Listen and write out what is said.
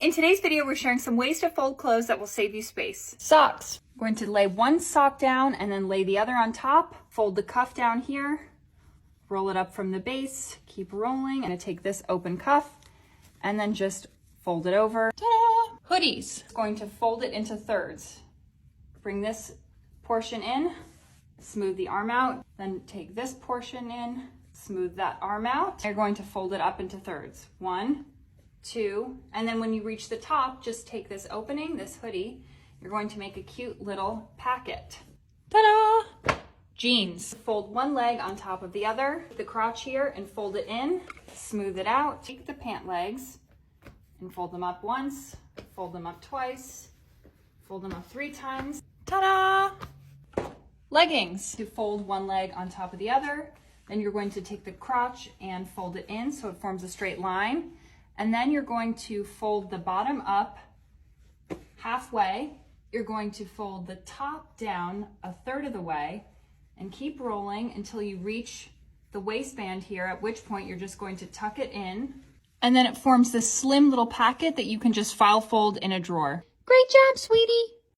In today's video, we're sharing some ways to fold clothes that will save you space. Socks. I'm going to lay one sock down and then lay the other on top. Fold the cuff down here, roll it up from the base, keep rolling. I'm gonna take this open cuff and then just fold it over. Ta-da! Hoodies. Going to fold it into thirds. Bring this portion in, smooth the arm out, then take this portion in, smooth that arm out. You're going to fold it up into thirds. 1, 2, and then when you reach the top, just take this opening, this hoodie, you're going to make a cute little packet. Ta-da! Jeans. Fold one leg on top of the other, the crotch here, and fold it in, smooth it out. Take the pant legs and fold them up once, fold them up twice, fold them up 3 times. Ta-da! Leggings. To fold one leg on top of the other, then you're going to take the crotch and fold it in so it forms a straight line. And then you're going to fold the bottom up halfway. You're going to fold the top down 1/3 of the way and keep rolling until you reach the waistband here, at which point you're just going to tuck it in. And then it forms this slim little packet that you can just file fold in a drawer. Great job, sweetie.